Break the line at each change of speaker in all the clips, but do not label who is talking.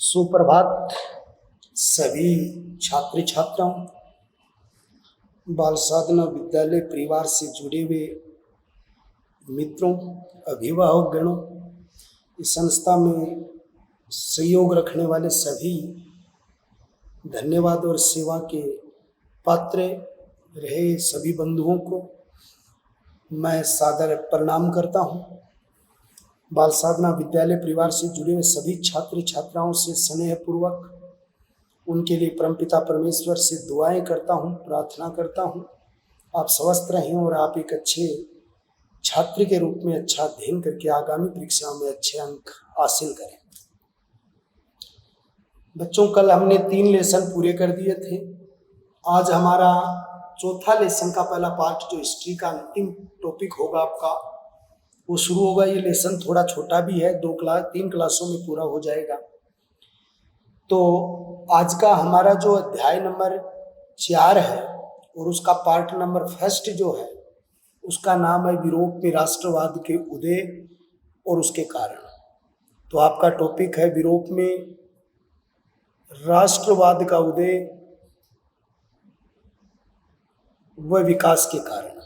सुप्रभात सभी छात्र छात्राओं, बाल साधना विद्यालय परिवार से जुड़े हुए मित्रों, अभिभावक गणों, इस संस्था में सहयोग रखने वाले सभी धन्यवाद और सेवा के पात्र रहे सभी बंधुओं को मैं सादर प्रणाम करता हूँ। बाल साधना विद्यालय परिवार से जुड़े हुए सभी छात्र छात्राओं से स्नेहपूर्वक उनके लिए परमपिता परमेश्वर से दुआएं करता हूँ, प्रार्थना करता हूँ आप स्वस्थ रहें और आप एक अच्छे छात्र के रूप में अच्छा अध्ययन करके आगामी परीक्षाओं में अच्छे अंक हासिल करें। बच्चों, कल हमने 3 लेसन पूरे कर दिए थे। आज हमारा चौथा लेसन का पहला पार्ट जो हिस्ट्री का अंतिम टॉपिक होगा आपका, वो शुरू होगा। ये लेसन थोड़ा छोटा भी है, 3 क्लासों में पूरा हो जाएगा। तो आज का हमारा जो अध्याय नंबर 4 है और उसका पार्ट नंबर 1 जो है उसका नाम है यूरोप में राष्ट्रवाद के उदय और उसके कारण। तो आपका टॉपिक है यूरोप में राष्ट्रवाद का उदय व विकास के कारण।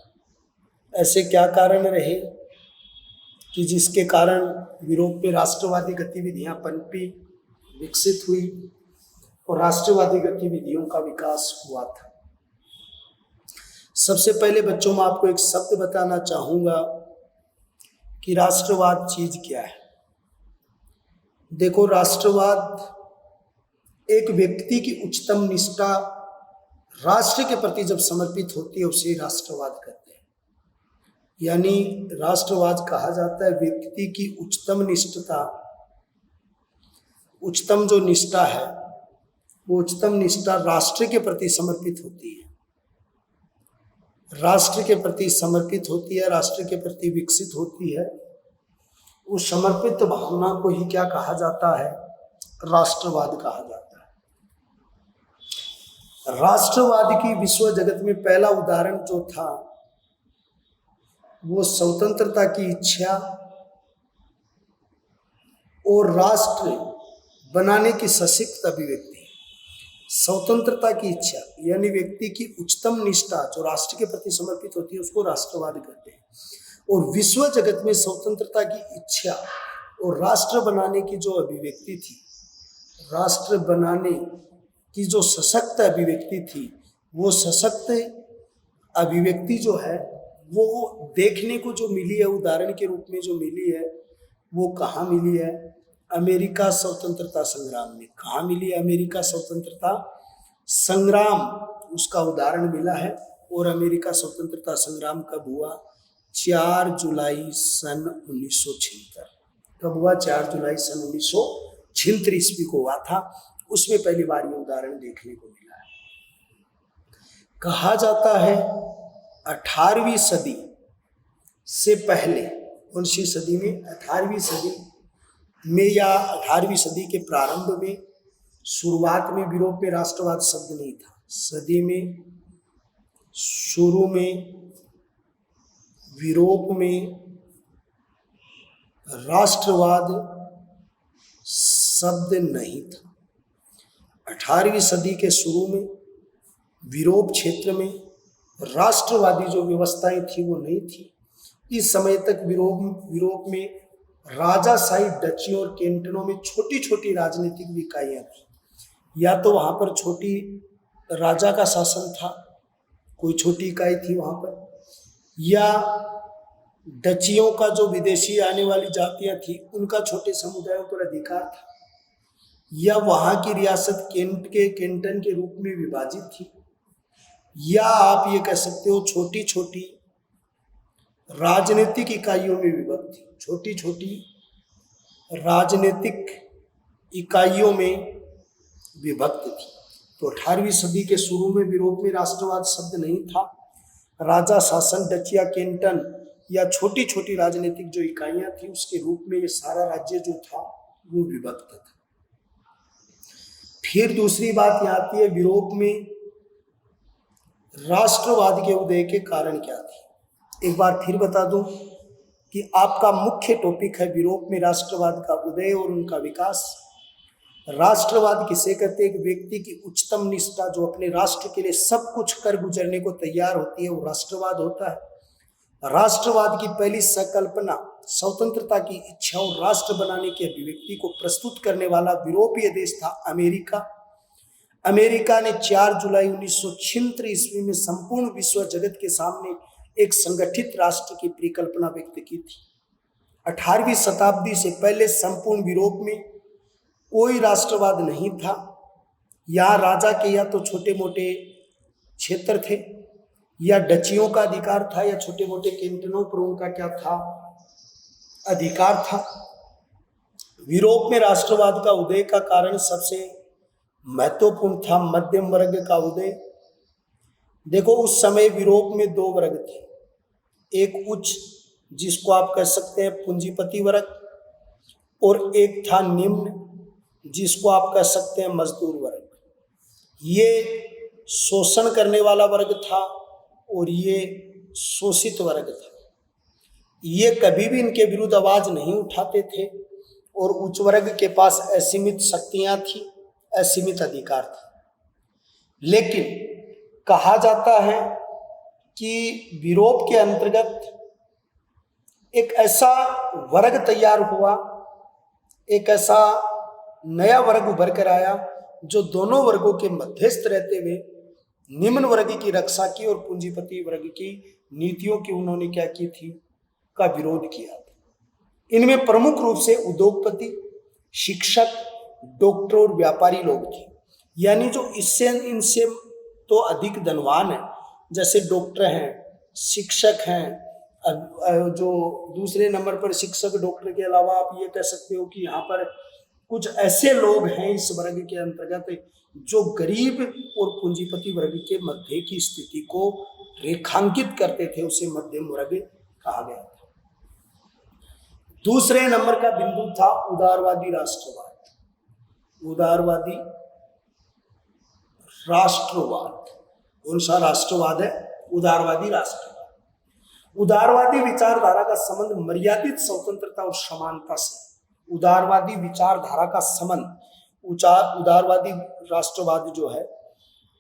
ऐसे क्या कारण रहे कि जिसके कारण यूरोप में राष्ट्रवादी गतिविधियां पनपी, विकसित हुई और राष्ट्रवादी गतिविधियों का विकास हुआ था। सबसे पहले बच्चों में आपको एक शब्द बताना चाहूंगा कि राष्ट्रवाद चीज क्या है। देखो, राष्ट्रवाद एक व्यक्ति की उच्चतम निष्ठा राष्ट्र के प्रति जब समर्पित होती है उसे राष्ट्रवाद कहते हैं। यानी राष्ट्रवाद कहा जाता है व्यक्ति की उच्चतम निष्ठता, उच्चतम जो निष्ठा है वो उच्चतम निष्ठा राष्ट्र के प्रति समर्पित होती है, राष्ट्र के प्रति समर्पित होती है, राष्ट्र के प्रति विकसित होती है। उस समर्पित भावना को ही क्या कहा जाता है? राष्ट्रवाद कहा जाता है। राष्ट्रवाद की विश्व जगत में पहला उदाहरण जो था वो स्वतंत्रता की इच्छा और राष्ट्र बनाने की सशक्त अभिव्यक्ति। स्वतंत्रता की इच्छा यानी व्यक्ति की उच्चतम निष्ठा जो राष्ट्र के प्रति समर्पित होती है उसको राष्ट्रवाद कहते हैं। और विश्व जगत में स्वतंत्रता की इच्छा और राष्ट्र बनाने की जो अभिव्यक्ति थी, राष्ट्र बनाने की जो सशक्त अभिव्यक्ति थी, वो सशक्त अभिव्यक्ति जो है वो देखने को जो मिली है, उदाहरण के रूप में जो मिली है, वो कहाँ मिली है? अमेरिका स्वतंत्रता संग्राम में। कहाँ मिली है? अमेरिका स्वतंत्रता संग्राम, उसका उदाहरण मिला है। और अमेरिका स्वतंत्रता संग्राम कब हुआ? 4 जुलाई सन 1976। कब हुआ? 4 जुलाई सन 1976 ईस्वी को हुआ था। उसमें पहली बार ये उदाहरण देखने को मिला है। कहा जाता है 18वीं सदी से पहले, कौन सी सदी में? 18वीं सदी में या 18वीं सदी के प्रारंभ में, शुरुआत में यूरोप में राष्ट्रवाद शब्द नहीं था। सदी में शुरू में यूरोप में राष्ट्रवाद शब्द नहीं था। 18वीं सदी के शुरू में यूरोप क्षेत्र में राष्ट्रवादी जो व्यवस्थाएं थी वो नहीं थी। इस समय तक यूरोप में राजाशाही डचियों और कैंटनों में छोटी छोटी राजनीतिक इकाइयां थी। या तो वहां पर छोटी राजा का शासन था, कोई छोटी इकाई थी वहां पर, या डचियों का जो विदेशी आने वाली जातियां थी उनका छोटे समुदायों पर अधिकार था, या वहां की रियासत कैंटन के रूप में विभाजित थी, या आप ये कह सकते हो छोटी छोटी राजनीतिक इकाइयों में विभक्त थी। छोटी छोटी राजनीतिक इकाइयों में विभक्त थी। तो 18वीं सदी के शुरू में यूरोप में राष्ट्रवाद शब्द नहीं था। राजा शासन, डच या कैंटन या छोटी छोटी राजनीतिक जो इकाइयां थी उसके रूप में ये सारा राज्य जो था वो विभक्त था। फिर दूसरी बात यहाँ आती है, यूरोप में राष्ट्रवाद के उदय के कारण क्या थे। एक बार फिर बता दूं कि आपका मुख्य टॉपिक है यूरोप में राष्ट्रवाद का उदय और उनका विकास। राष्ट्रवाद किसे कहते हैं? एक व्यक्ति की उच्चतम निष्ठा जो अपने राष्ट्र के लिए सब कुछ कर गुजरने को तैयार होती है, वो राष्ट्रवाद होता है। राष्ट्रवाद की पहली संकल्पना स्वतंत्रता की इच्छा और राष्ट्र बनाने की अभिव्यक्ति को प्रस्तुत करने वाला यूरोपीय देश था अमेरिका। अमेरिका ने 4 जुलाई 1976 ईस्वी में संपूर्ण विश्व जगत के सामने एक संगठित राष्ट्र की परिकल्पना व्यक्त की थी। 18वीं शताब्दी से पहले संपूर्ण यूरोप में कोई राष्ट्रवाद नहीं था। यहाँ राजा के या तो छोटे मोटे क्षेत्र थे, या डचियों का अधिकार था, या छोटे मोटे कैंटनों पर उनका क्या था? अधिकार था। यूरोप में राष्ट्रवाद का उदय का कारण सबसे महत्वपूर्ण था मध्यम वर्ग का उदय। देखो, उस समय यूरोप में 2 वर्ग थे, एक उच्च जिसको आप कह सकते हैं पूंजीपति वर्ग, और एक था निम्न जिसको आप कह सकते हैं मजदूर वर्ग। ये शोषण करने वाला वर्ग था और ये शोषित वर्ग था। ये कभी भी इनके विरुद्ध आवाज नहीं उठाते थे, और उच्च वर्ग के पास असीमित शक्तियां थी, असीमित अधिकार था। लेकिन कहा जाता है कि यूरोप के अंतर्गत एक ऐसा वर्ग तैयार हुआ, एक ऐसा नया वर्ग उभर कर आया जो दोनों वर्गों के मध्यस्थ रहते हुए निम्न वर्ग की रक्षा की और पूंजीपति वर्ग की नीतियों की उन्होंने क्या की थी? का विरोध किया था। इनमें प्रमुख रूप से उद्योगपति, शिक्षक, डॉक्टर और व्यापारी लोग थे। यानी जो इनसे तो अधिक धनवान है, जैसे डॉक्टर हैं, शिक्षक हैं, जो दूसरे नंबर पर शिक्षक डॉक्टर के अलावा आप ये कह सकते हो कि यहाँ पर कुछ ऐसे लोग हैं इस वर्ग के अंतर्गत जो गरीब और पूंजीपति वर्ग के मध्य की स्थिति को रेखांकित करते थे, उसे मध्यम वर्ग कहा गया था। दूसरे नंबर का बिंदु था उदारवादी राष्ट्रवाद। उदारवादी राष्ट्रवाद कौन सा राष्ट्रवाद है? उदारवादी राष्ट्रवाद। उदारवादी विचारधारा का संबंध मर्यादित स्वतंत्रता और समानता से। उदारवादी विचारधारा का संबंध, उदारवादी राष्ट्रवाद जो है,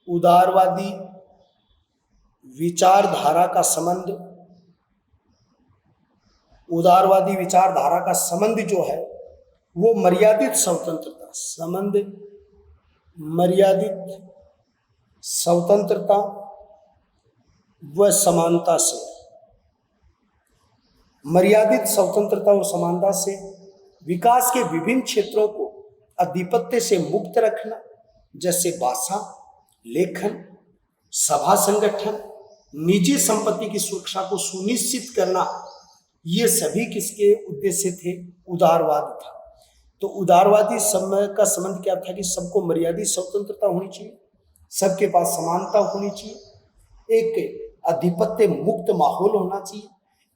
उदारवादी विचारधारा का संबंध, उदारवादी विचारधारा का संबंध जो है वो मर्यादित स्वतंत्रता, संबंध मर्यादित स्वतंत्रता व समानता से, मर्यादित स्वतंत्रता और समानता से विकास के विभिन्न क्षेत्रों को आधिपत्य से मुक्त रखना, जैसे भाषा, लेखन, सभा संगठन, निजी संपत्ति की सुरक्षा को सुनिश्चित करना, ये सभी किसके उद्देश्य थे? उदारवाद था। तो उदारवादी समय का संबंध क्या था कि सबको मर्यादित स्वतंत्रता होनी चाहिए, सबके पास समानता होनी चाहिए, एक आधिपत्य मुक्त माहौल होना चाहिए,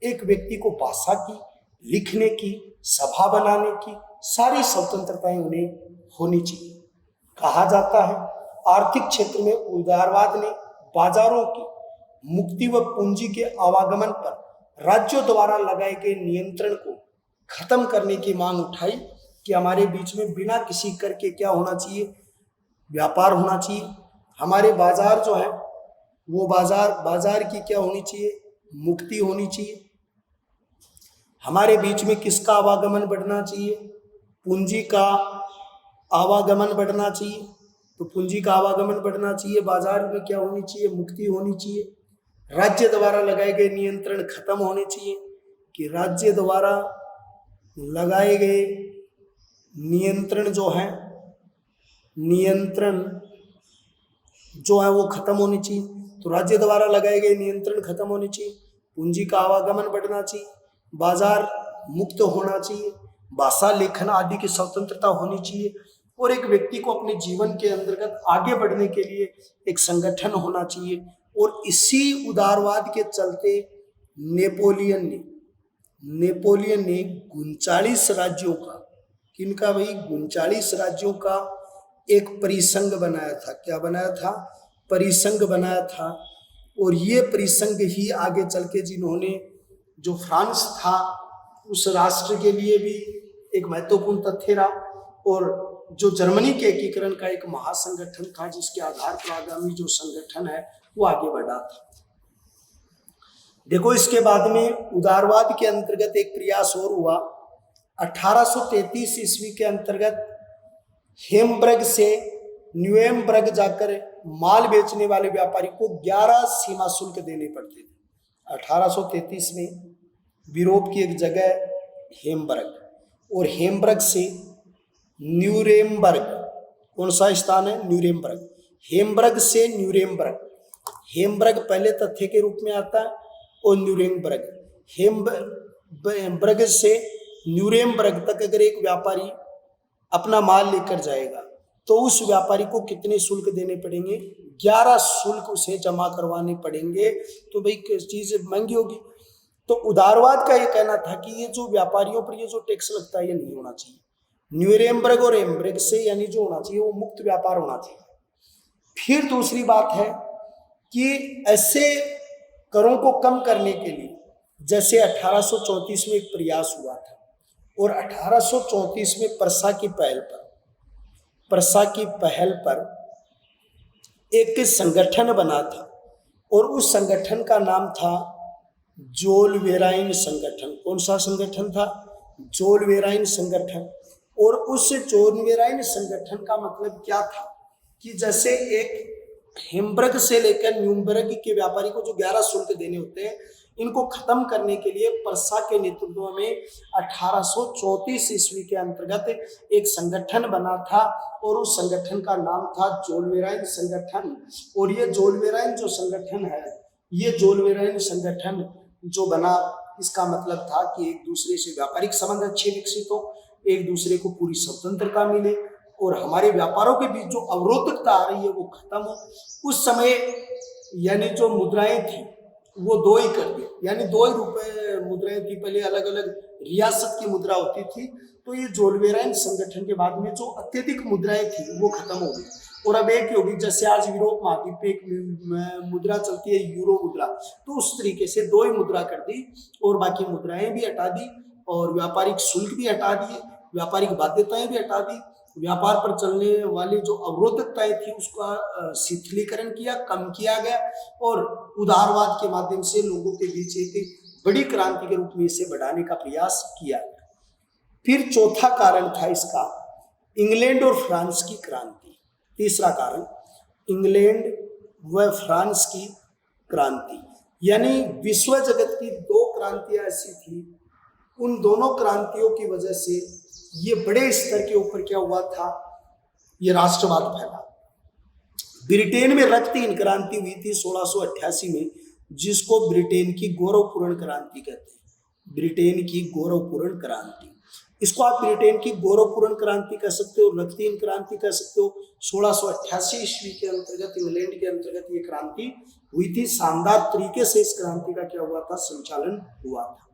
एक व्यक्ति को भाषा की, लिखने की, सभा बनाने की सारी स्वतंत्रताएं उन्हें होनी चाहिए। कहा जाता है आर्थिक क्षेत्र में उदारवाद ने बाजारों की मुक्ति व पूंजी के आवागमन पर राज्यों द्वारा लगाए गए नियंत्रण को खत्म करने की मांग उठाई कि हमारे बीच में बिना किसी कर के क्या होना चाहिए? व्यापार होना चाहिए। हमारे बाजार जो है वो बाजार की क्या होनी चाहिए? मुक्ति होनी चाहिए। हमारे बीच में किसका आवागमन बढ़ना चाहिए? पूंजी का आवागमन बढ़ना चाहिए। तो पूंजी का आवागमन बढ़ना चाहिए, बाजार में क्या होनी चाहिए? मुक्ति होनी चाहिए। राज्य द्वारा लगाए गए नियंत्रण खत्म होने चाहिए, कि राज्य द्वारा लगाए गए नियंत्रण जो है वो खत्म होनी चाहिए। तो राज्य द्वारा लगाए गए नियंत्रण खत्म होने चाहिए, पूंजी का आवागमन बढ़ना चाहिए, बाजार मुक्त होना चाहिए, भाषा, लेखन आदि की स्वतंत्रता होनी चाहिए, और एक व्यक्ति को अपने जीवन के अंतर्गत आगे बढ़ने के लिए एक संगठन होना चाहिए। और इसी उदारवाद के चलते नेपोलियन ने 39 राज्यों का, किनका भाई? 39 राज्यों का एक परिसंघ बनाया था। क्या बनाया था? परिसंघ बनाया था। और ये परिसंघ ही आगे चल के जिन्होंने, जो फ्रांस था उस राष्ट्र के लिए भी एक महत्वपूर्ण तथ्य रहा, और जो जर्मनी के एकीकरण का एक महासंगठन था, जिसके आधार पर आगामी जो संगठन है वो आगे बढ़ा था। देखो, इसके बाद में उदारवाद के अंतर्गत एक प्रयास और हुआ। 1833 ईस्वी के अंतर्गत हेम्बर्ग से न्यूएमबर्ग जाकर माल बेचने वाले व्यापारी को 11 सीमा शुल्क देने पड़ते थे। 1833 में यूरोप की एक जगह हेम्बर्ग, और हेम्बर्ग से न्यूरेमबर्ग, कौन सा स्थान है? न्यूरेमबर्ग। हेम्बर्ग से न्यूरेमबर्ग, हेम्बर्ग पहले तथ्य के रूप में आता है, और न्यूरेमबर्ग, हेम्बर्ग से न्यूरेमबर्ग तक अगर एक व्यापारी अपना माल लेकर जाएगा तो उस व्यापारी को कितने शुल्क देने पड़ेंगे? 11 शुल्क उसे जमा करवाने पड़ेंगे। तो भाई चीज महंगी होगी। तो उदारवाद का ये कहना था कि ये जो व्यापारियों पर ये जो टैक्स लगता है ये नहीं होना चाहिए। न्यूरेमबर्ग और एम्बर्ग से यानी जो होना चाहिए वो मुक्त व्यापार होना चाहिए। फिर दूसरी बात है कि ऐसे करों को कम करने के लिए, जैसे 1834 में एक प्रयास हुआ था, और 1834 में प्रसा की पहल पर एक संगठन बना था, और उस संगठन का नाम था जोलवेराइन संगठन। कौन सा संगठन था? जोलवेराइन संगठन। और उस जोलवेराइन संगठन का मतलब क्या था कि जैसे एक हेम्बर्ग से लेकर न्यूरेमबर्ग के व्यापारी को जो 11 शुल्क देने होते हैं, इनको खत्म करने के लिए प्रसा के नेतृत्व में 1834 ईस्वी के अंतर्गत एक संगठन बना था, और उस संगठन का नाम था जोलवेराइन संगठन। और ये जोलवेराइन जो संगठन है, ये जोलवेराइन संगठन जो बना, इसका मतलब था कि एक दूसरे से व्यापारिक संबंध अच्छे विकसित हो, एक दूसरे को पूरी स्वतंत्रता मिले, और हमारे व्यापारों के बीच जो अवरोधकता आ रही है वो खत्म हो। उस समय यानी जो मुद्राएं थी वो 2 ही कर दी, यानी 2 ही रुपए मुद्राएं थी। पहले अलग अलग रियासत की मुद्रा होती थी। तो ये जोलवेराइन संगठन के बाद में जो अत्यधिक मुद्राएं थी वो खत्म हो गई, और अब एक ही होगी। जैसे आज यूरोप महाद्वीप पे एक मुद्रा चलती है, यूरो मुद्रा, तो उस तरीके से 2 ही मुद्रा कर दी, और बाकी मुद्राएं भी हटा दी, और व्यापारिक शुल्क भी हटा दिए, व्यापारिक बाध्यताएं भी हटा दी, व्यापार पर चलने वाली जो अवरोधकताएं थी उसका शिथिलीकरण किया, कम किया गया, और उदारवाद के माध्यम से लोगों के बीच एक बड़ी क्रांति के रूप में इसे बढ़ाने का प्रयास किया गया। फिर चौथा कारण था इसका, इंग्लैंड और फ्रांस की क्रांति। तीसरा कारण, इंग्लैंड व फ्रांस की क्रांति, यानी विश्व जगत की 2 क्रांतियां ऐसी थी, उन दोनों क्रांतियों की वजह से ये बड़े स्तर के ऊपर क्या हुआ था, ये राष्ट्रवाद फैला। ब्रिटेन में रक्तहीन क्रांति हुई थी 1688 में, जिसको ब्रिटेन की गौरवपूर्ण क्रांति कहते हैं। ब्रिटेन की गौरवपूर्ण क्रांति, इसको आप ब्रिटेन की गौरवपूर्ण क्रांति कह सकते हो, रक्तहीन क्रांति कह सकते हो। 1688 ईस्वी के अंतर्गत इंग्लैंड के अंतर्गत ये क्रांति हुई थी। शानदार तरीके से इस क्रांति का क्या हुआ था, संचालन हुआ था।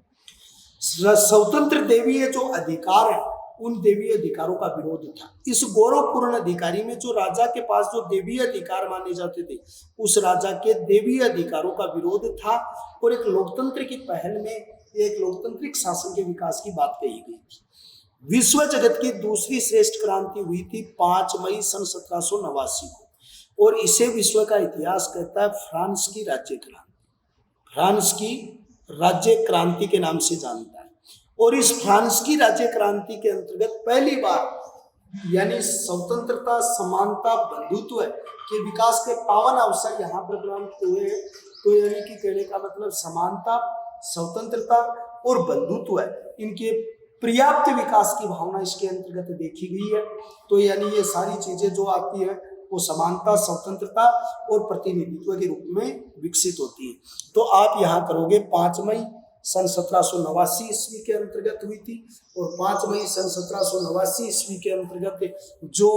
स्वतंत्र देवीय जो अधिकार है, उन देवीय अधिकारों का विरोध था। इस गौरवपूर्ण अधिकारी में जो राजा के पास जो देवीय अधिकार माने जाते थे, उस राजा के देवीय अधिकारों का विरोध था, और एक लोकतंत्र की पहल में एक लोकतांत्रिक शासन के विकास की बात कही गई थी। विश्व जगत की दूसरी श्रेष्ठ क्रांति हुई थी 5 मई सन 1789 को, और इसे विश्व का इतिहास कहता है फ्रांस की राज्य क्रांति। फ्रांस की राज्य क्रांति के नाम से जानता है। और इस फ्रांस की राज्य क्रांति के अंतर्गत पहली बार यानी स्वतंत्रता, समानता, बंधुत्व के विकास के पावन अवसर यहाँ पर प्राप्त हुए। तो यानी कि कहने का मतलब समानता, स्वतंत्रता और बंधुत्व इनके पर्याप्त विकास की भावना इसके अंतर्गत देखी गई है। तो यानी ये सारी चीजें जो आती है वो समानता, स्वतंत्रता और प्रतिनिधित्व के रूप में विकसित होती है। तो आप यहाँ करोगे 5 मई सन 1789 ईस्वी के अंतर्गत हुई थी, और 5 मई सन 1789 ईस्वी के अंतर्गत जो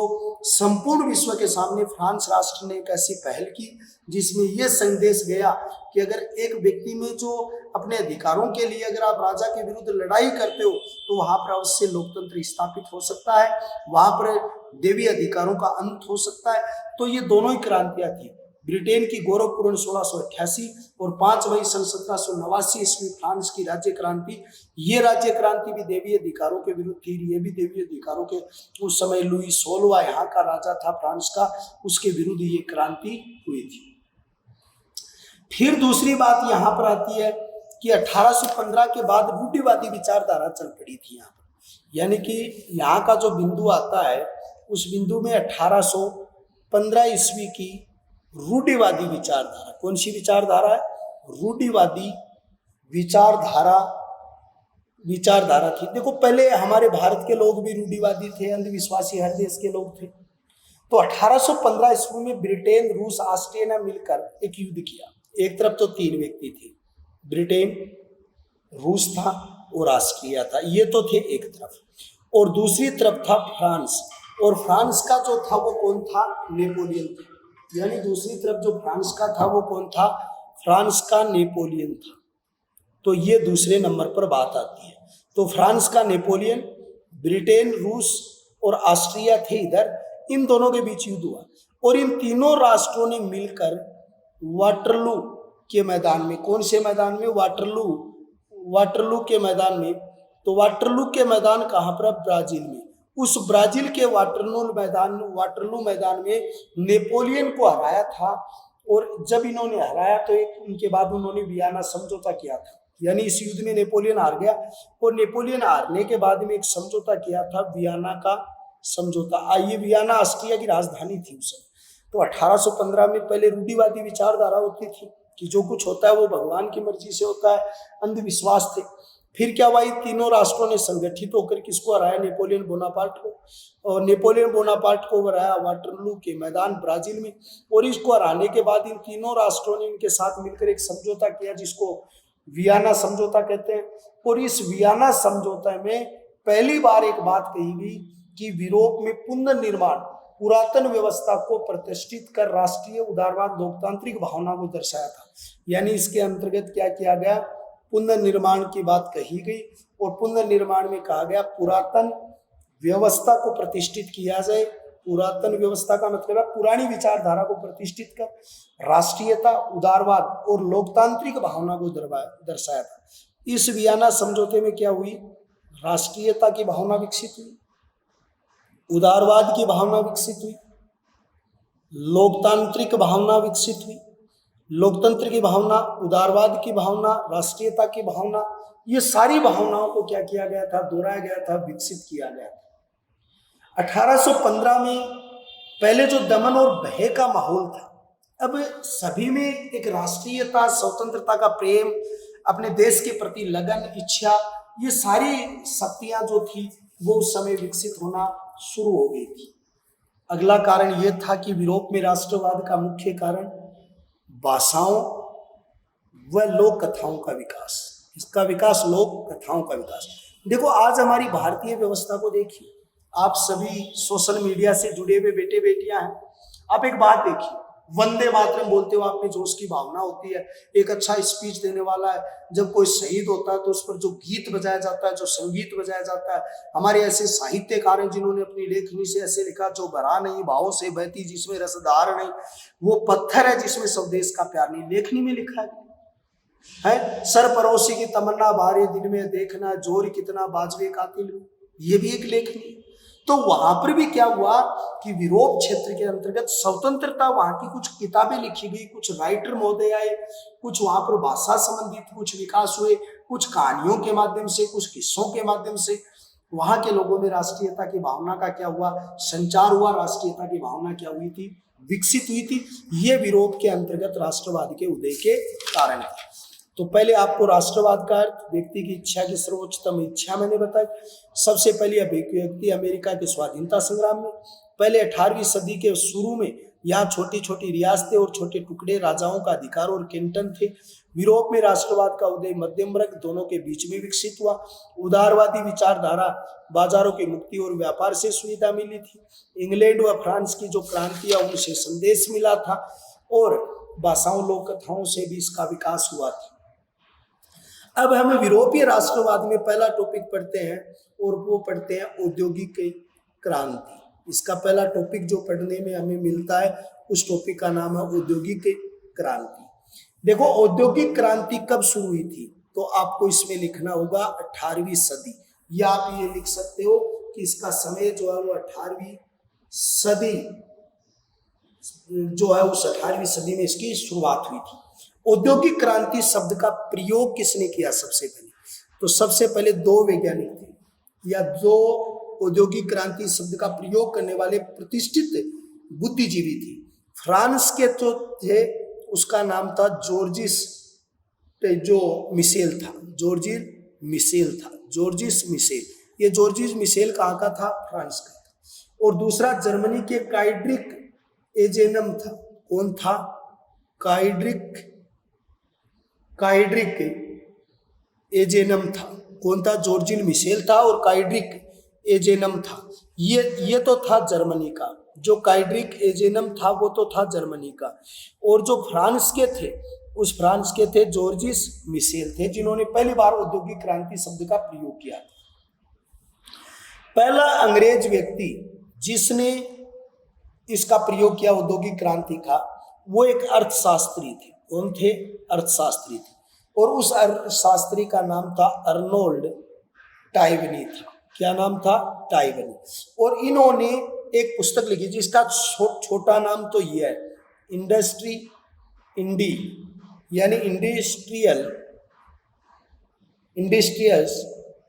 संपूर्ण विश्व के सामने फ्रांस राष्ट्र ने एक ऐसी पहल की जिसमें यह संदेश गया कि अगर एक व्यक्ति में जो अपने अधिकारों के लिए अगर आप राजा के विरुद्ध लड़ाई करते हो तो वहां पर अवश्य लोकतंत्र स्थापित हो सकता है, वहां पर देवी अधिकारों का अंत हो सकता है। तो ये दोनों ही क्रांतियां थी, ब्रिटेन की गौरवपूर्ण 1688 और 5 मई सन 1789 ईस्वी फ्रांस की राज्य क्रांति। ये राज्य क्रांति भी देवी अधिकारों के विरुद्ध थी। ये भी देवी अधिकारों के, उस समय लुई 16वां यहाँ का राजा था फ्रांस का, उसके विरुद्ध ये क्रांति हुई थी। फिर दूसरी बात यहाँ पर आती है कि 1815 के बाद रूढ़िवादी विचारधारा चल पड़ी थी यहाँ पर। यानी कि यहाँ का जो बिंदु आता है, उस बिंदु में 1815 ईस्वी की रूढ़िवादी विचारधारा, कौन सी विचारधारा है? रूढ़िवादी विचारधारा थी। देखो, पहले हमारे भारत के लोग भी रूढ़िवादी थे, अंधविश्वासी हर देश के लोग थे। तो 1815 ईस्वी में ब्रिटेन, रूस, ऑस्ट्रिया ने मिलकर एक युद्ध किया। एक तरफ तो 3 व्यक्ति थे, ब्रिटेन, रूस था और ऑस्ट्रिया था, ये तो थे एक तरफ, और दूसरी तरफ था फ्रांस। और फ्रांस का जो था वो कौन था? नेपोलियन था। यानी दूसरी तरफ जो फ्रांस का था वो कौन था? फ्रांस का नेपोलियन था। तो ये दूसरे नंबर पर बात आती है। तो फ्रांस का नेपोलियन, ब्रिटेन, रूस और ऑस्ट्रिया थे इधर, इन दोनों के बीच युद्ध हुआ। और इन तीनों राष्ट्रों ने मिलकर वाटरलू के मैदान में, कौन से मैदान में? वाटरलू के मैदान में। तो वाटरलू के मैदान कहाँ पर? ब्राजील में। उस ब्राजील के वाटरलू मैदान में नेपोलियन को हराया था। और जब इन्होंने हराया तो उनके बाद उन्होंने वियना समझौता किया था। यानी इस युद्ध में नेपोलियन हार गया, और नेपोलियन हारने के बाद में एक समझौता किया था, वियना का समझौता। ये वियना ऑस्ट्रिया की राजधानी थी उस समय। तो 1815 में पहले रूढ़िवादी विचारधारा होती थी कि जो कुछ होता है वो भगवान की मर्जी से होता है, अंधविश्वास थे। फिर क्या हुआ? तीनों राष्ट्रों ने संगठित होकर किसको हराया? नेपोलियन बोनापार्ट को। और नेपोलियन बोनापार्ट को हराया वाटरलू के मैदान ब्राजील में। और इसको हराने के बाद इन तीनों राष्ट्रों ने इनके साथ मिलकर एक समझौता किया, जिसको वियना समझौता कहते हैं। और इस वियना समझौते में पहली बार एक बात कही गई कि यूरोप में पुनर्निर्माण, पुरातन व्यवस्था को प्रतिष्ठित कर राष्ट्रीय उदारवाद, लोकतांत्रिक भावना को दर्शाया था। यानी इसके अंतर्गत क्या किया गया? पुनर्निर्माण की बात कही गई। और पुनर्निर्माण में कहा गया पुरातन व्यवस्था को प्रतिष्ठित किया जाए। पुरातन व्यवस्था का मतलब है पुरानी विचारधारा को प्रतिष्ठित कर राष्ट्रीयता, उदारवाद और लोकतांत्रिक भावना को दर्शाया था। इस वियना समझौते में क्या हुई? राष्ट्रीयता की भावना विकसित हुई, उदारवाद की भावना विकसित हुई, लोकतांत्रिक भावना विकसित हुई। लोकतंत्र की भावना, उदारवाद की भावना, राष्ट्रीयता की भावना, ये सारी भावनाओं को क्या किया गया था? दोहराया गया था, विकसित किया गया था। 1815 में पहले जो दमन और भय का माहौल था, अब सभी में एक राष्ट्रीयता, स्वतंत्रता का प्रेम, अपने देश के प्रति लगन, इच्छा, ये सारी शक्तियां जो थी वो उस समय विकसित होना शुरू हो गई थी। अगला कारण यह था कि यूरोप में राष्ट्रवाद का मुख्य कारण भाषाओं व लोक कथाओं का विकास। इसका विकास, लोक कथाओं का विकास। देखो, आज हमारी भारतीय व्यवस्था को देखिए, आप सभी सोशल मीडिया से जुड़े हुए बेटे बेटियां हैं। आप एक बात देखिए, वंदे मातरम बोलते हो, आप में जोश की भावना होती है, एक अच्छा स्पीच देने वाला है, जब कोई शहीद होता है तो उस पर जो गीत बजाया जाता है, जो संगीत बजाया जाता है, हमारे ऐसे साहित्यकार हैं जिन्होंने अपनी लेखनी से ऐसे लिखा, जो भरा नहीं भावों से बहती जिसमें रसधार नहीं, वो पत्थर है जिसमें स्वदेश का प्यार नहीं। लेखनी में लिखा है सर परोसी की तमन्ना बारे दिल में देखना, जोर कितना बाजवे कातिल, ये भी एक लेखनी। तो वहां पर भी क्या हुआ कि यूरोप क्षेत्र के अंतर्गत स्वतंत्रता, वहां की कुछ किताबें लिखी गई, कुछ राइटर महोदय आए, कुछ वहां पर भाषा संबंधित कुछ विकास हुए, कुछ कहानियों के माध्यम से, कुछ किस्सों के माध्यम से वहां के लोगों में राष्ट्रीयता की भावना का क्या हुआ? संचार हुआ। राष्ट्रीयता की भावना क्या हुई थी? विकसित हुई थी। ये यूरोप के अंतर्गत राष्ट्रवाद के उदय के कारण है। तो पहले आपको राष्ट्रवाद का अर्थ, व्यक्ति की इच्छा की सर्वोच्चतम इच्छा मैंने बताई। सबसे पहले अभिव्यक्ति अमेरिका के स्वाधीनता संग्राम में, पहले 18वीं सदी के शुरू में यहाँ छोटी छोटी रियासतें और छोटे टुकड़े राजाओं का अधिकार और कैंटन थे। यूरोप में राष्ट्रवाद का उदय मध्यम वर्ग दोनों के बीच में विकसित हुआ। उदारवादी विचारधारा, बाजारों की मुक्ति और व्यापार से सुविधा मिली थी। इंग्लैंड व फ्रांस की जो क्रांतियां, उनसे संदेश मिला था, और भाषाओं, लोक कथाओं से भी इसका विकास हुआ था। अब हम यूरोपीय राष्ट्रवाद में पहला टॉपिक पढ़ते हैं, और वो पढ़ते हैं औद्योगिक क्रांति। इसका पहला टॉपिक जो पढ़ने में हमें मिलता है उस टॉपिक का नाम है औद्योगिक क्रांति। देखो औद्योगिक क्रांति कब शुरू हुई थी, तो आपको इसमें लिखना होगा 18वीं सदी, या आप ये लिख सकते हो कि इसका समय जो है वो 18वीं सदी जो है उस 18वीं सदी में इसकी शुरुआत हुई थी। औद्योगिक क्रांति शब्द का प्रयोग किसने किया सबसे पहले, तो सबसे पहले दो वैज्ञानिक थे या दो औद्योगिक क्रांति शब्द का प्रयोग करने वाले प्रतिष्ठित बुद्धिजीवी थे। फ्रांस के जो थे उसका नाम था जॉर्जिस मिशेल था, जॉर्जिस मिशेल। ये जॉर्जिस मिशेल कहाँ का था, फ्रांस का था। और दूसरा जर्मनी के काइड्रिक एजेनम था। कौन था, काइड्रिक एजेनम था। कौन था, जॉर्जिन मिशेल था और काइड्रिक एजेनम था। ये तो था जर्मनी का, जो काइड्रिक एजेनम था वो तो था जर्मनी का। और जो फ्रांस के थे उस फ्रांस के थे जॉर्जिस मिशेल थे, जिन्होंने पहली बार औद्योगिक क्रांति शब्द का प्रयोग किया था। पहला अंग्रेज व्यक्ति जिसने इसका प्रयोग किया औद्योगिक क्रांति का, वो एक अर्थशास्त्री थे। कौन थे, अर्थशास्त्री थे। और उस अर्थशास्त्री का नाम था अर्नोल्ड टाइवनी था। क्या नाम था, टाइवनी। और इन्होंने एक पुस्तक लिखी जिसका छोटा नाम तो ये है यानी इंडस्ट्रियल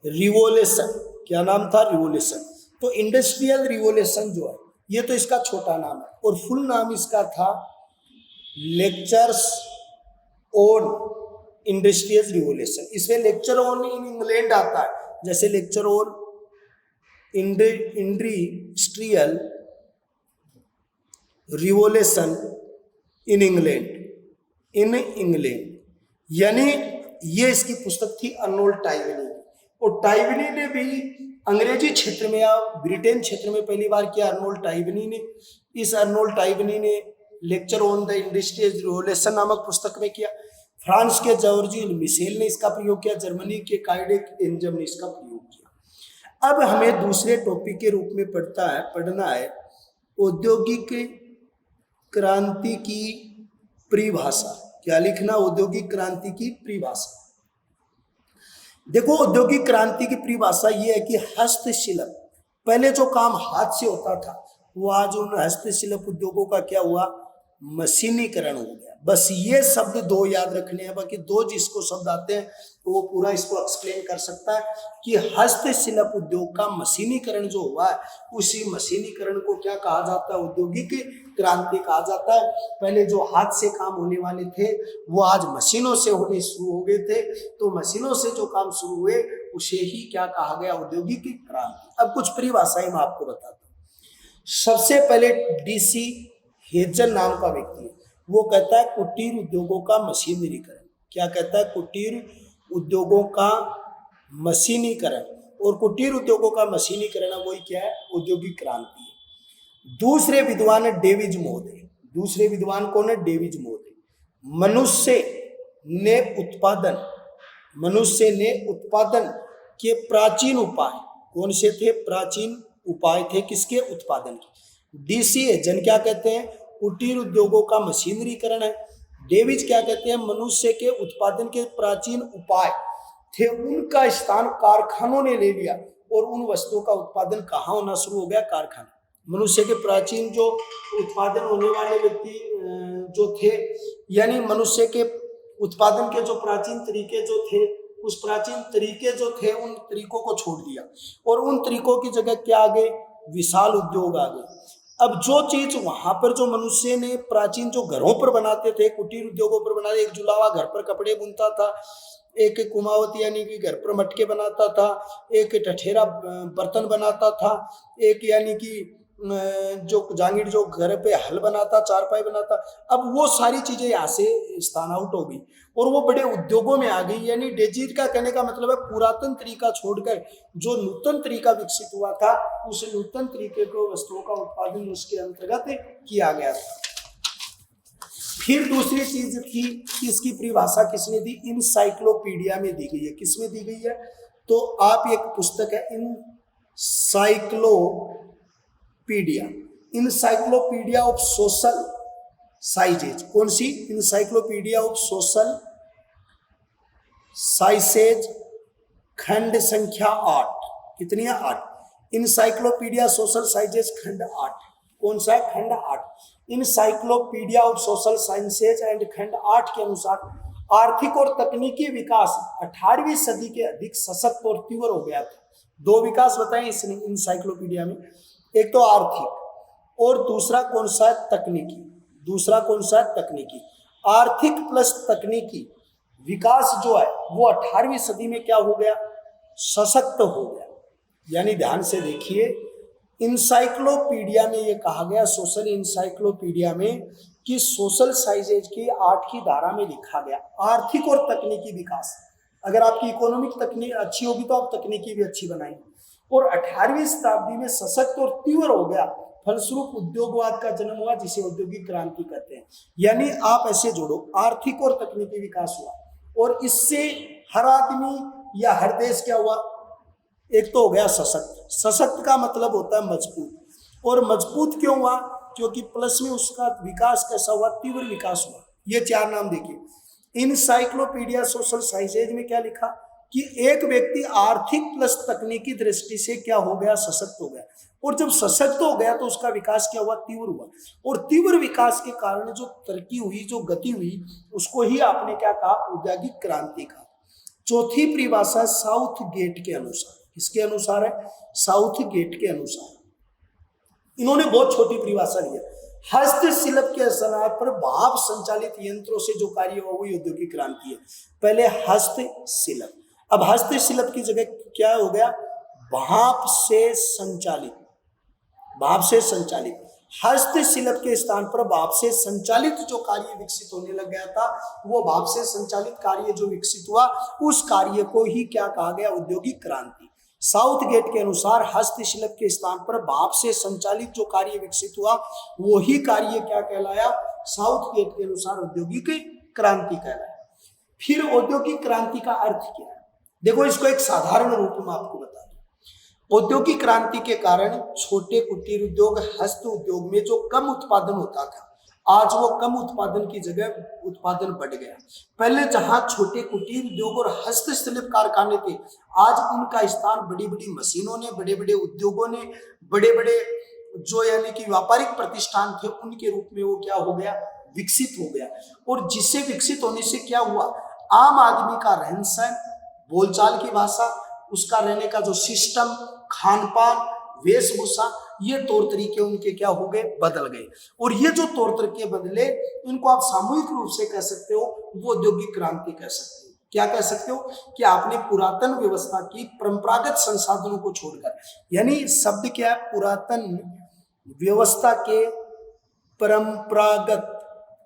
रिवोल्यूशन। क्या नाम था, रिवोल्यूशन। तो इंडस्ट्रियल रिवोल्यूशन जो है ये तो इसका छोटा नाम है, और फुल नाम इसका था लेक्चर्स ऑन इंडस्ट्रियल रिवोल्यूशन। इसमें लेक्चर ऑन इन इंग्लैंड आता है, जैसे lecture on industrial revolution in England, यानी ये इसकी पुस्तक थी अर्नोल्ड टाइवनी। और टाइवनी ने भी अंग्रेजी क्षेत्र में या ब्रिटेन क्षेत्र में पहली बार किया। अर्नोल्ड टाइवनी ने lecture on the industrial revolution नामक पुस्तक में किया। फ्रांस के जॉर्जिस मिशेल ने इसका प्रयोग किया, जर्मनी के काइड्रिक एजेनम ने इसका प्रयोग किया। अब हमें दूसरे टॉपिक के रूप में पढ़ना है औद्योगिक क्रांति की परिभाषा। क्या लिखना, औद्योगिक क्रांति की परिभाषा। देखो औद्योगिक क्रांति की परिभाषा ये है कि हस्तशिल्प, पहले जो काम हाथ से होता था वो आज उन हस्तशिल्प उद्योगों का क्या हुआ, मशीनीकरण हो गया। बस ये शब्द दो याद रखने हैं, बाकी दो जिसको शब्द आते हैं तो वो पूरा इसको एक्सप्लेन कर सकता है कि हस्तशिल्प उद्योग का मशीनीकरण जो हुआ है, उसी मशीनीकरण को क्या कहा जाता है, औद्योगिक क्रांति कहा जाता है। पहले जो हाथ से काम होने वाले थे वो आज मशीनों से होने शुरू हो गए थे, तो मशीनों से जो काम शुरू हुए उसे ही क्या कहा गया, औद्योगिक क्रांति। अब कुछ परिभाषाएं मैं आपको बताता हूँ। सबसे पहले DC हेजल नाम का व्यक्ति है, वो कहता है कुटीर उद्योगों का मशीनीकरण। क्या कहता है, कुटीर उद्योगों का मशीनीकरण। और कुटीर उद्योगों का मशीनीकरण वही क्या है, औद्योगिक क्रांति है। दूसरे विद्वान है डेविड महोदय। दूसरे विद्वान कौन है, डेविड महोदय। मनुष्य ने उत्पादन के प्राचीन उपाय, कौन से थे, प्राचीन उपाय थे किसके, उत्पादन के। DC हेजन क्या कहते हैं, कुटीर उद्योगों का मशीनरीकरण है। डेविड क्या कहते हैं, मनुष्य के उत्पादन के प्राचीन उपाय थे, उनका स्थान कारखानों ने ले लिया। और उन वस्तुओं का उत्पादन कहाँ होना शुरू हो गया, कारखाना। मनुष्य के प्राचीन जो उत्पादन होने वाले व्यक्ति जो थे, यानी मनुष्य के उत्पादन के जो प्राचीन तरीके जो थे, उस प्राचीन तरीके जो थे उन तरीकों को छोड़ दिया, और उन तरीकों की जगह क्या आ गए, विशाल उद्योग आ गए। अब जो चीज वहां पर जो मनुष्य ने प्राचीन जो घरों पर बनाते थे, कुटीर उद्योगों पर बनाते, एक जुलावा घर पर कपड़े बुनता था, एक कुमावती यानी कि घर पर मटके बनाता था, एक टठेरा बर्तन बनाता था, एक यानी कि जो जांगीर जो घर पे हल बनाता, चारपाई बनाता। अब वो सारी चीजें यहाँ से स्थान आउट हो गई और वो बड़े उद्योगों में आ गई। यानी डेजिट का कहने का मतलब है पुरातन तरीका छोड़कर जो नूतन तरीका विकसित हुआ था, उस नूतन तरीके को वस्तुओं का उत्पादन उसके अंतर्गत किया गया था। फिर दूसरी चीज थी, इसकी परिभाषा किसने दी, इनसाइक्लोपीडिया में दी गई है। किसमें दी गई है, तो आप एक पुस्तक है encyclopedia pedia, encyclopedia of social साइजेज। कौन सी? इंसाइक्लोपीडिया ऑफ सोशल साइजेज, खंड संख्या 8। कितनी है? 8। इंसाइक्लोपीडिया सोशल साइजेज खंड 8। कौन सा है? खंड 8। Encyclopedia of social sciences and खंड 8 के अनुसार आर्थिक और तकनीकी विकास 18वीं सदी के अधिक सशक्त और तीव्र हो गया था। दो विकास बताएं इस इंसाइक्लोपीडिया में, एक तो आर्थिक और दूसरा कौन सा है? तकनीकी। दूसरा कौन सा है? तकनीकी। आर्थिक प्लस तकनीकी विकास जो है वो 18वीं सदी में क्या हो गया? सशक्त हो गया। यानी ध्यान से देखिए, इंसाइक्लोपीडिया में ये कहा गया, सोशल इंसाइक्लोपीडिया में, कि सोशल साइजेज की 8 की धारा में लिखा गया आर्थिक और तकनीकी विकास। अगर आपकी इकोनॉमिक तकनीक अच्छी होगी तो आप तकनीकी भी अच्छी बनाएंगे। और 18वीं शताब्दी में सशक्त और तीव्र हो गया, फलस्वरूप उद्योगवाद का जन्म हुआ, जिसे औद्योगिक क्रांति कहते हैं। यानी आप ऐसे जोड़ो, आर्थिक और तकनीकी विकास हुआ और इससे हर आदमी या हर देश क्या हुआ? एक तो हो गया सशक्त। सशक्त का मतलब होता है मजबूत, और मजबूत क्यों हुआ? क्योंकि प्लस में उसका विकास कैसा हुआ? तीव्र विकास हुआ। ये 4 नाम देखिए। इंसाइक्लोपीडिया सोशल साइंसेज में क्या लिखा कि एक व्यक्ति आर्थिक प्लस तकनीकी दृष्टि से क्या हो गया? सशक्त हो गया। और जब सशक्त हो गया तो उसका विकास क्या हुआ? तीव्र हुआ। और तीव्र विकास के कारण जो तरक्की हुई, जो गति हुई, उसको ही आपने क्या कहा? औद्योगिक क्रांति कहा। चौथी परिभाषा साउथ गेट के अनुसार, किसके अनुसार है? साउथ गेट के अनुसार। इन्होंने बहुत छोटी परिभाषा ली है। हस्तशिल्प के आधार पर भाप संचालित यंत्रों से जो कार्य हुआ वही औद्योगिक क्रांति है। पहले हस्तशिल्प, अब हस्तशिल्प की जगह क्या हो गया? भाप से संचालित। भाप से संचालित हस्तशिल्प के स्थान पर भाप से संचालित जो कार्य विकसित होने लग गया था, वो भाप से संचालित कार्य जो विकसित हुआ, उस कार्य को ही क्या कहा गया? औद्योगिक क्रांति। साउथ गेट के अनुसार हस्तशिल्प के स्थान पर भाप से संचालित जो कार्य विकसित हुआ वो ही कार्य क्या कहलाया? साउथ गेट के अनुसार औद्योगिक क्रांति कहलाया। फिर औद्योगिक क्रांति का अर्थ क्या है? देखो, इसको एक साधारण रूप में आपको बता दूं। औद्योगिक क्रांति के कारण छोटे कुटीर उद्योग, हस्त उद्योग में जो कम उत्पादन होता था, आज वो कम उत्पादन की जगह उत्पादन बढ़ गया। पहले जहां छोटे कुटीर उद्योग और हस्तशिल्प कारखाने थे, आज उनका स्थान बड़ी बड़ी मशीनों ने, बड़े बड़े उद्योगों ने, बड़े बड़े जो यानी कि व्यापारिक प्रतिष्ठान थे उनके रूप में वो क्या हो गया? विकसित हो गया। और जिससे विकसित होने से क्या हुआ? आम आदमी का रहन सहन, बोलचाल की भाषा, उसका रहने का जो सिस्टम, खान पान, वेशभूषा, ये तौर तरीके उनके क्या हो गए? बदल गए। और ये जो तौर तरीके बदले, इनको आप सामूहिक रूप से कह सकते हो, वो औद्योगिक क्रांति कह सकते हो। क्या कह सकते हो? कि आपने पुरातन व्यवस्था की परंपरागत संसाधनों को छोड़कर, यानी शब्द क्या है? पुरातन व्यवस्था के परंपरागत,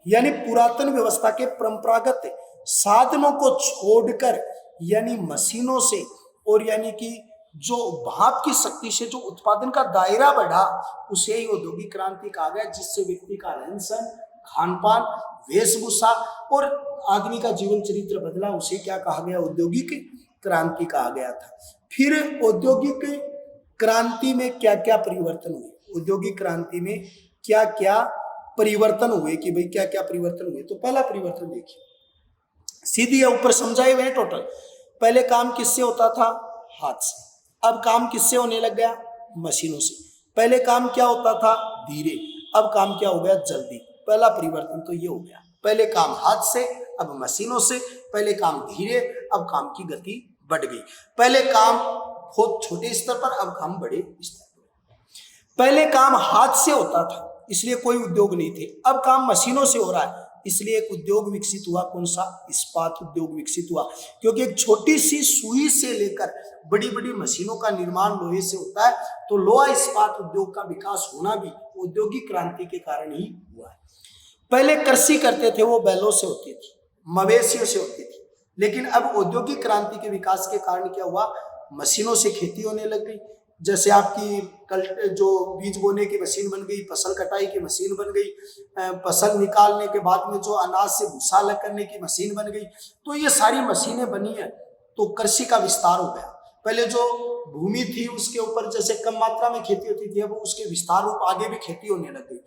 यानी पुरातन व्यवस्था के परंपरागत साधनों को छोड़कर, यानी मशीनों से और यानी कि जो भाप की शक्ति से जो उत्पादन का दायरा बढ़ा, उसे ही औद्योगिक क्रांति कहा गया। जिससे व्यक्ति का रहन सहन, खान पान, वेशभूषा और आदमी का जीवन चरित्र बदला, उसे क्या कहा गया? औद्योगिक क्रांति कहा गया था। फिर औद्योगिक क्रांति में क्या क्या परिवर्तन हुए? औद्योगिक क्रांति में क्या क्या परिवर्तन हुए कि भाई क्या क्या परिवर्तन हुए? तो पहला परिवर्तन देखिए, सीधी ऊपर समझाए हुए टोटल। पहले काम किससे होता था? हाथ से। अब काम किससे होने लग गया? मशीनों से। पहले काम क्या होता था? धीरे। अब काम क्या हो गया? जल्दी। पहला परिवर्तन तो ये हो गया। पहले काम हाथ से, अब मशीनों से। पहले काम धीरे, अब काम की गति बढ़ गई। पहले काम बहुत छोटे स्तर पर, अब काम बड़े स्तर पर। पहले काम हाथ से होता था, इसलिए कोई उद्योग नहीं थे। अब काम मशीनों से हो रहा है, इसलिए एक उद्योग विकसित हुआ। कौन सा? इस्पात उद्योग विकसित हुआ। क्योंकि एक छोटी सी सुई से लेकर बड़ी बड़ी मशीनों का निर्माण लोहे से होता है, तो लोहा इस्पात उद्योग का विकास होना भी औद्योगिक क्रांति के कारण ही हुआ है। पहले कृषि करते थे, वो बैलों से होती थी, मवेशियों से होती थी। लेकिन अब औद्योगिक क्रांति के विकास के कारण क्या हुआ? मशीनों से खेती होने लग गई। जैसे आपकी जो बीज बोने की मशीन बन गई, फसल कटाई की मशीन बन गई, फसल निकालने के बाद में जो अनाज से भूसा अलग करने की मशीन बन गई। तो ये सारी मशीनें बनी है, तो कृषि का विस्तार हो गया। पहले जो भूमि थी उसके ऊपर जैसे कम मात्रा में खेती होती थी, अब उसके विस्तार रूप आगे भी खेती होने लग गई।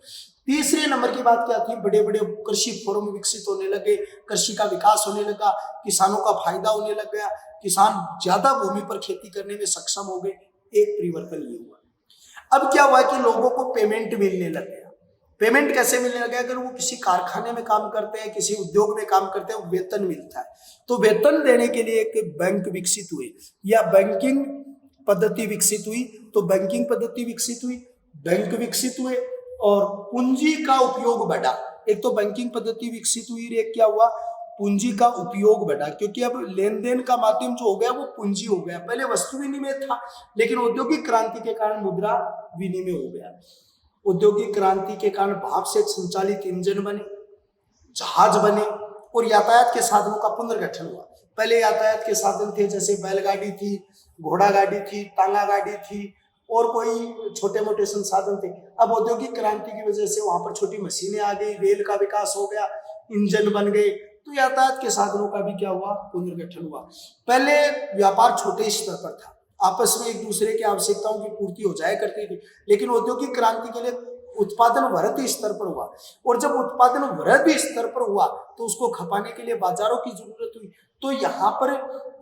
तीसरे नंबर की बात क्या थी, बड़े बड़े कृषि फोरम विकसित होने लगे, कृषि का विकास होने लगा, किसानों का फायदा होने लग गया, किसान ज्यादा भूमि पर खेती करने में सक्षम हो गए। एक परिवर्तन ये हुआ। अब क्या हुआ कि लोगों को पेमेंट मिलने लग गया। पेमेंट कैसे मिलने लगा, अगर वो किसी कारखाने में काम करते हैं, किसी उद्योग में काम करते हैं, वेतन मिलता है, तो वेतन देने के लिए एक बैंक विकसित हुई या बैंकिंग पद्धति विकसित हुई। तो बैंकिंग पद्धति विकसित हुई, बैंक विकसित हुए और पूंजी का उपयोग बढ़ा। एक तो बैंकिंग पद्धति विकसित हुई, एक क्या हुआ, पूंजी का उपयोग बढ़ा, क्योंकि अब लेन देन का माध्यम जो हो गया वो पूंजी हो गया। पहले वस्तु विनिमय था, लेकिन औद्योगिक क्रांति के कारण मुद्रा विनिमय हो गया। औद्योगिक क्रांति के कारण भाप से संचालित इंजन बने, जहाज बने और यातायात के साधनों का पुनर्गठन हुआ। पहले यातायात के साधन थे जैसे बैलगाड़ी थी, घोड़ा गाड़ी थी, टांगा गाड़ी थी और कोई छोटे मोटे संसाधन थे। अब औद्योगिक क्रांति की वजह से वहां पर छोटी मशीनें आ गई, रेल का विकास हो गया, इंजन बन गए, तो यातायात के साधनों का भी क्या हुआ, पुनर्गठन हुआ। पहले व्यापार छोटे स्तर पर था, आपस में एक दूसरे की आवश्यकताओं की पूर्ति हो जाया करती थी, लेकिन औद्योगिक क्रांति के लिए उत्पादन वृद्धि स्तर पर हुआ और जब उत्पादन वृद्धि स्तर पर हुआ तो उसको खपाने के लिए बाजारों की जरूरत हुई। तो यहाँ पर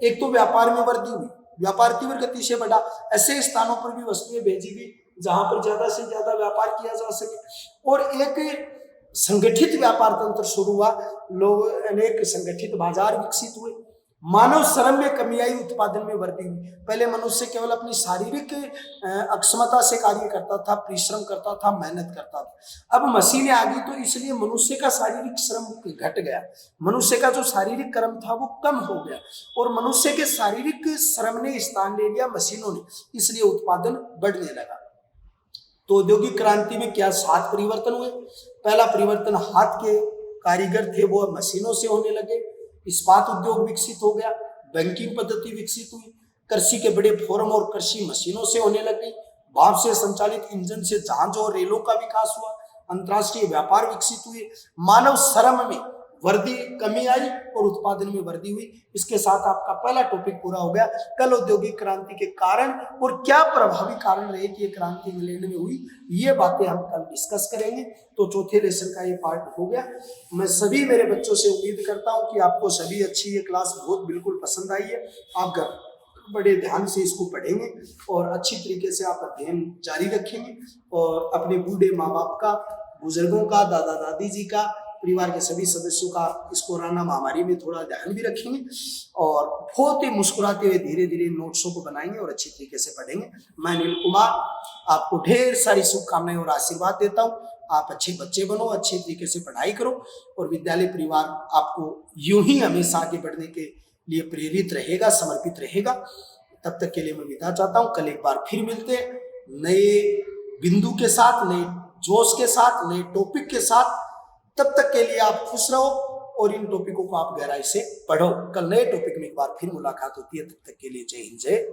एक तो व्यापार में वृद्धि हुई, व्यापार तीव्र गति से बढ़ा, ऐसे स्थानों पर भी वस्तुएं भेजी गई जहां पर ज्यादा से ज्यादा व्यापार किया जा सके और एक संगठित व्यापार तंत्र शुरू हुआ। लोग अनेक संगठित बाजार विकसित हुए, मानव श्रम में कमी आई, उत्पादन में वृद्धि हुई। पहले मनुष्य केवल अपनी शारीरिक अक्षमता से कार्य करता था, परिश्रम करता था, मेहनत करता था। अब मशीनें आ गई तो इसलिए मनुष्य का शारीरिक श्रम घट गया, मनुष्य का जो शारीरिक कर्म था वो कम हो गया और मनुष्य के शारीरिक श्रम ने स्थान ले लिया मशीनों ने, इसलिए उत्पादन बढ़ने लगा। तो औद्योगिक क्रांति में क्या 7 परिवर्तन हुए। पहला परिवर्तन, हाथ के कारीगर थे वो मशीनों से होने लगे, इस्पात उद्योग विकसित हो गया, बैंकिंग पद्धति विकसित हुई, कृषि के बड़े फोरम और कृषि मशीनों से होने लगी, भाप से संचालित इंजन से जहाजों और रेलों का विकास हुआ, अंतरराष्ट्रीय व्यापार विकसित हुए, मानव श्रम में वृद्धि कमी आई और उत्पादन में वृद्धि हुई। इसके साथ आपका पहला टॉपिक पूरा हो गया। कल औद्योगिक क्रांति के कारण और क्या प्रभावी कारण रहे कि ये क्रांति इंग्लैंड में हुई, ये बातें हम कल डिस्कस करेंगे। तो चौथे लेसन का ये पार्ट हो गया। मैं सभी मेरे बच्चों से उम्मीद करता हूँ कि आपको सभी अच्छी ये क्लास बहुत बिल्कुल पसंद आई है। आप घर बड़े ध्यान से इसको पढ़ेंगे और अच्छी तरीके से आप अध्ययन जारी रखेंगे और अपने बूढ़े माँ बाप का, बुजुर्गों का, दादा दादी जी का, परिवार के सभी सदस्यों का इस कोरोना महामारी में थोड़ा ध्यान भी रखेंगे और बहुत ही मुस्कुराते हुए धीरे धीरे नोट्सों को बनाएंगे और अच्छी तरीके से पढ़ेंगे। मैं अनिल कुमार आपको ढेर सारी शुभकामनाएं और आशीर्वाद देता हूँ। आप अच्छे बच्चे बनो, अच्छे तरीके से पढ़ाई करो और विद्यालय परिवार आपको यूं ही हमेशा आगे बढ़ने के लिए प्रेरित रहेगा, समर्पित रहेगा। तब तक के लिए मैं विदा चाहता हूँ। कल एक बार फिर मिलते हैं नए बिंदु के साथ, नए जोश के साथ, नए टॉपिक के साथ। तब तक के लिए आप खुश रहो और इन टॉपिकों को आप गहराई से पढ़ो। कल नए टॉपिक में एक बार फिर मुलाकात होती है। तब तक के लिए जय हिंद, जय